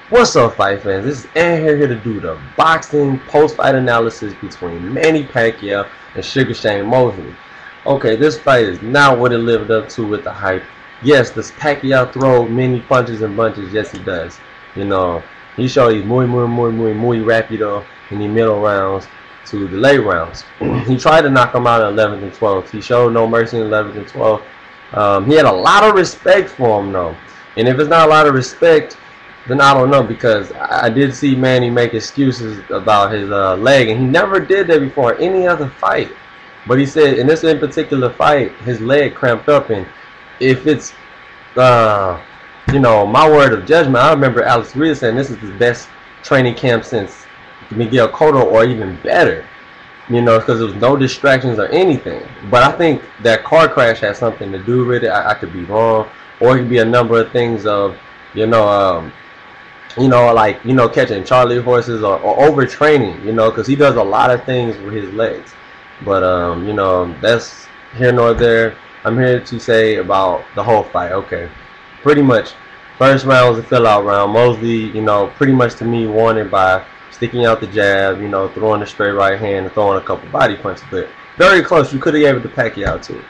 What's up, fight fans? This is Ant here to do the boxing post-fight analysis between Manny Pacquiao and Sugar Shane Mosley. Okay, this fight is not what it lived up to with the hype. Yes, does Pacquiao throw many punches and bunches? Yes, he does. You know, he showed he's muy rápido in the middle rounds to the late rounds. He tried to knock him out in 11th and 12th. He showed no mercy in 11th and 12th. He had a lot of respect for him, though. And if it's not a lot of respect, then I don't know, because I did see Manny make excuses about his leg, and he never did that before in any other fight. But he said in this in particular fight, his leg cramped up, and if it's, you know, my word of judgment, I remember Alex Reed saying this is the best training camp since Miguel Cotto, or even better. You know, because there was no distractions or anything. But I think that car crash had something to do with it. I could be wrong, or it could be a number of things of, you know, like, you know, catching Charlie horses, or overtraining, you know, because he does a lot of things with his legs. But, you know, that's here nor there. I'm here to say about the whole fight. Okay, pretty much, first round was a fill-out round. Mosley, you know, pretty much to me won it by sticking out the jab, you know, throwing the straight right hand and throwing a couple body punches. But very close. You could have gave it to Pacquiao, too.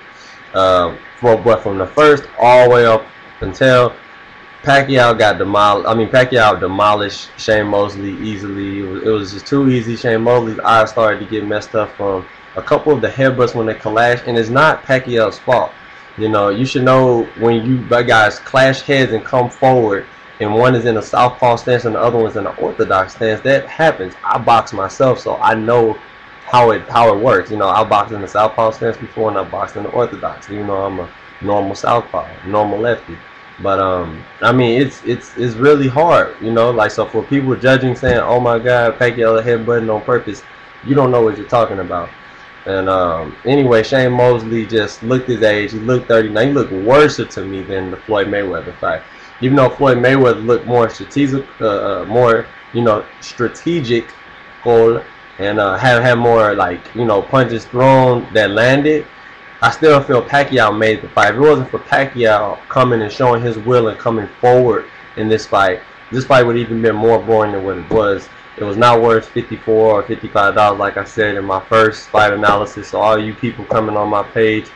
But from the first all the way up until Pacquiao got demolished. I mean, Pacquiao demolished Shane Mosley easily. It was just too easy. Shane Mosley's eyes started to get messed up from a couple of the headbutts when they clashed, and it's not Pacquiao's fault. You know, you should know when you guys clash heads and come forward, and one is in a southpaw stance and the other one's in an orthodox stance. That happens. I box myself, so I know how it works. You know, I boxed in the southpaw stance before, and I boxed in the orthodox. You know, I'm a normal southpaw, normal lefty. But I mean, it's really hard, you know. Like, so for people judging, saying, "Oh my God, Pacquiao headbutting on purpose," you don't know what you're talking about. And anyway, Shane Mosley just looked his age. He looked 39. He looked worse to me than the Floyd Mayweather fight. Even though Floyd Mayweather looked more strategic, more, you know, strategic, and had more, like, you know, punches thrown that landed. I still feel Pacquiao made the fight. If it wasn't for Pacquiao coming and showing his will and coming forward in this fight would even been more boring than what it was. It was not worth $54 or $55, like I said in my first fight analysis. So all you people coming on my page,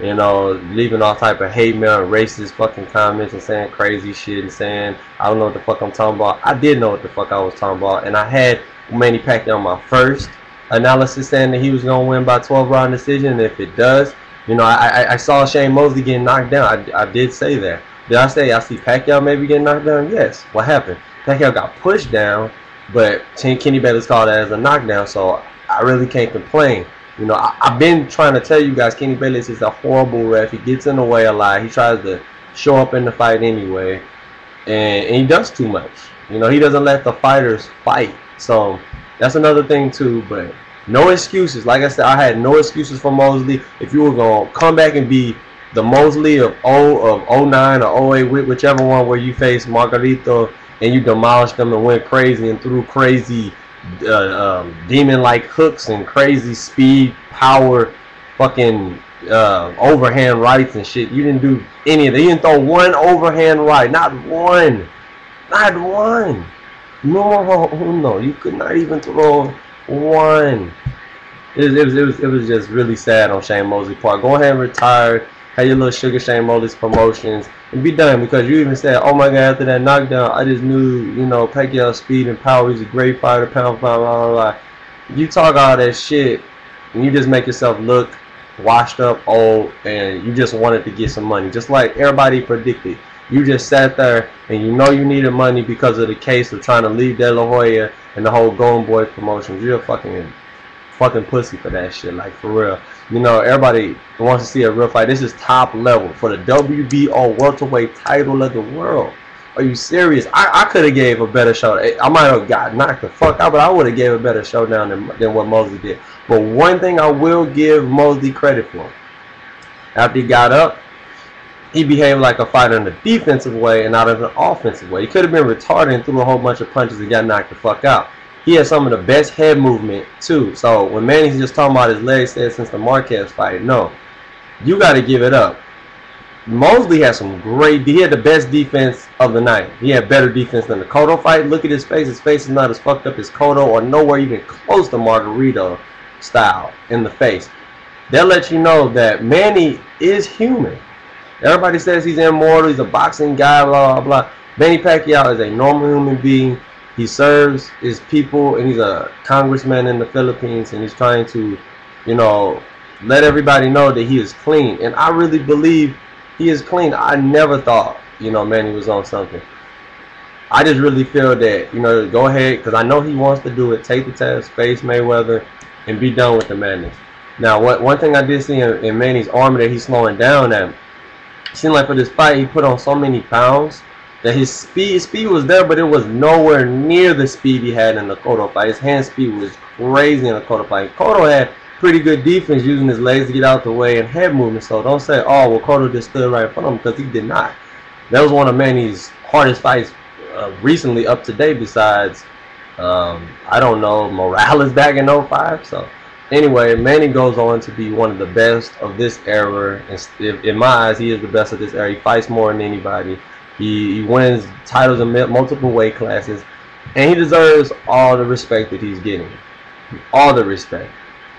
you know, leaving all type of hate mail and racist fucking comments and saying crazy shit and saying I don't know what the fuck I'm talking about. I did know what the fuck I was talking about, and I had Manny Pacquiao on my first analysis saying that he was gonna win by 12-round decision. And if it does, you know, I saw Shane Mosley getting knocked down. I did say that. Did I say I see Pacquiao maybe getting knocked down? Yes. What happened? Pacquiao got pushed down, but Kenny Bayless called that as a knockdown, so I really can't complain. You know, I've been trying to tell you guys, Kenny Bayless is a horrible ref. He gets in the way a lot. He tries to show up in the fight anyway, and he does too much. You know, he doesn't let the fighters fight. So that's another thing too, but no excuses. Like I said, I had no excuses for Mosley. If you were going to come back and be the Mosley of 09 or 08, whichever one where you faced Margarito and you demolished them and went crazy and threw crazy demon-like hooks and crazy speed, power, fucking overhand rights and shit. You didn't do any of that. You didn't throw one overhand right. Not one. Not one. No, you could not even throw one. It was just really sad on Shane Mosley's part. Go ahead and retire. Have your little Sugar Shane Mosley's promotions and be done, because you even said, "Oh my God, after that knockdown, I just knew, you know, Pacquiao's speed and power. He's a great fighter, pound for pound, blah, blah, blah." You talk all that shit and you just make yourself look washed up, old, and you just wanted to get some money, just like everybody predicted. You just sat there and you know you needed money because of the case of trying to leave De La Hoya and the whole Golden Boy promotions. You're a fucking pussy for that shit, like, for real. You know, everybody wants to see a real fight. This is top level for the WBO welterweight title of the world. Are you serious? I could have gave a better show. I might have got knocked the fuck out, but I would have gave a better showdown than what Mosley did. But one thing I will give Mosley credit for, after he got up, he behaved like a fighter in a defensive way and not in an offensive way. He could have been retarded and threw a whole bunch of punches and got knocked the fuck out. He had some of the best head movement too. So when Manny's just talking about his legs since the Marquez fight, no, you got to give it up Mosley had some great. He had the best defense of the night. He had better defense than the Cotto fight. Look at his face. His face is not as fucked up as Cotto, or nowhere even close to Margarito style in the face. They'll let you know that Manny is human. Everybody says he's immortal. He's a boxing guy. Blah blah blah. Manny Pacquiao is a normal human being. He serves his people, and he's a congressman in the Philippines, and he's trying to, you know, let everybody know that he is clean. And I really believe he is clean. I never thought, you know, Manny was on something. I just really feel that, you know, go ahead, because I know he wants to do it. Take the test, face Mayweather, and be done with the madness. Now, one thing I did see in Manny's armor that he's slowing down at, it seemed like for this fight, he put on so many pounds that his speed was there, but it was nowhere near the speed he had in the Cotto fight. His hand speed was crazy in the Cotto fight. Cotto had pretty good defense, using his legs to get out the way and head movement. So don't say, oh, well, Cotto just stood right in front of him, because he did not. That was one of Manny's hardest fights recently up to date, besides, I don't know, Morales back in 05. So anyway, Manny goes on to be one of the best of this era. In my eyes, he is the best of this era. He fights more than anybody. He wins titles in multiple weight classes, and he deserves all the respect that he's getting. All the respect.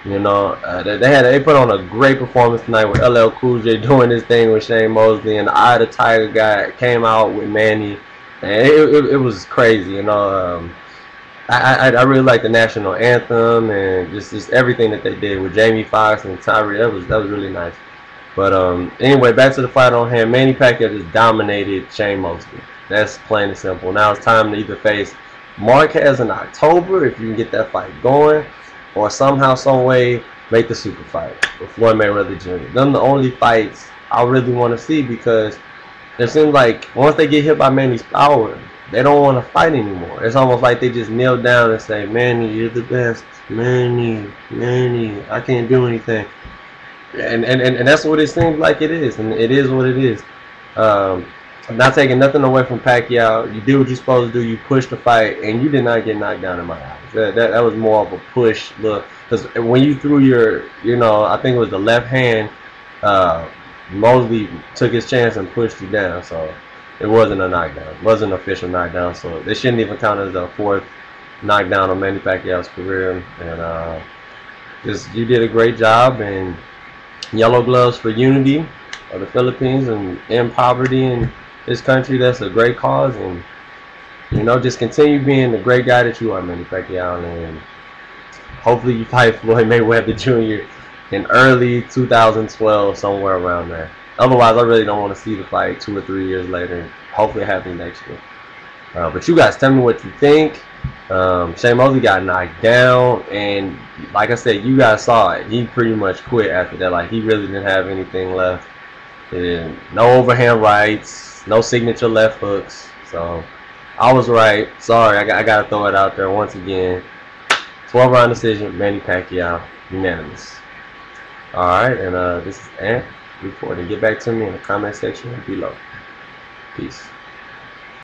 You know, they put on a great performance tonight with LL Cool J doing his thing with Shane Mosley, and the Eye of the Tiger guy came out with Manny, and it was crazy. You know, I really like the national anthem and just everything that they did with Jamie Foxx and Tyree. That was really nice. But anyway, back to the fight on hand. Manny Pacquiao just dominated Shane Mosley. That's plain and simple. Now it's time to either face Marquez in October, if you can get that fight going, or somehow, some way, make the super fight with Floyd Mayweather Jr. Them the only fights I really want to see, because it seems like once they get hit by Manny's power, they don't want to fight anymore. It's almost like they just kneel down and say, Manny, you're the best. Manny, I can't do anything. And that's what it seems like it is, and it is what it is. I'm not taking nothing away from Pacquiao. You did what you're supposed to do. You pushed the fight, and you did not get knocked down in my eyes. That was more of a push look, because when you threw your, you know, I think it was the left hand, Mosley took his chance and pushed you down. So it wasn't a knockdown. It wasn't an official knockdown. So they shouldn't even count as a fourth knockdown on Manny Pacquiao's career. And just, you did a great job. And yellow gloves for unity of the Philippines and end poverty in this country. That's a great cause, and you know, just continue being the great guy that you are, Manny Pacquiao, and hopefully you fight Floyd Mayweather Jr. in early 2012, somewhere around there. Otherwise, I really don't want to see the fight 2 or 3 years later. Hopefully it happens next year. But you guys tell me what you think. Shane Mosley got knocked down, and like I said, you guys saw it. He pretty much quit after that. Like, he really didn't have anything left. And no overhand rights, no signature left hooks. So I was right. Sorry, I got to throw it out there once again. 12-round decision, Manny Pacquiao, unanimous. All right, and this is Ant reporting. Get back to me in the comment section below. Peace.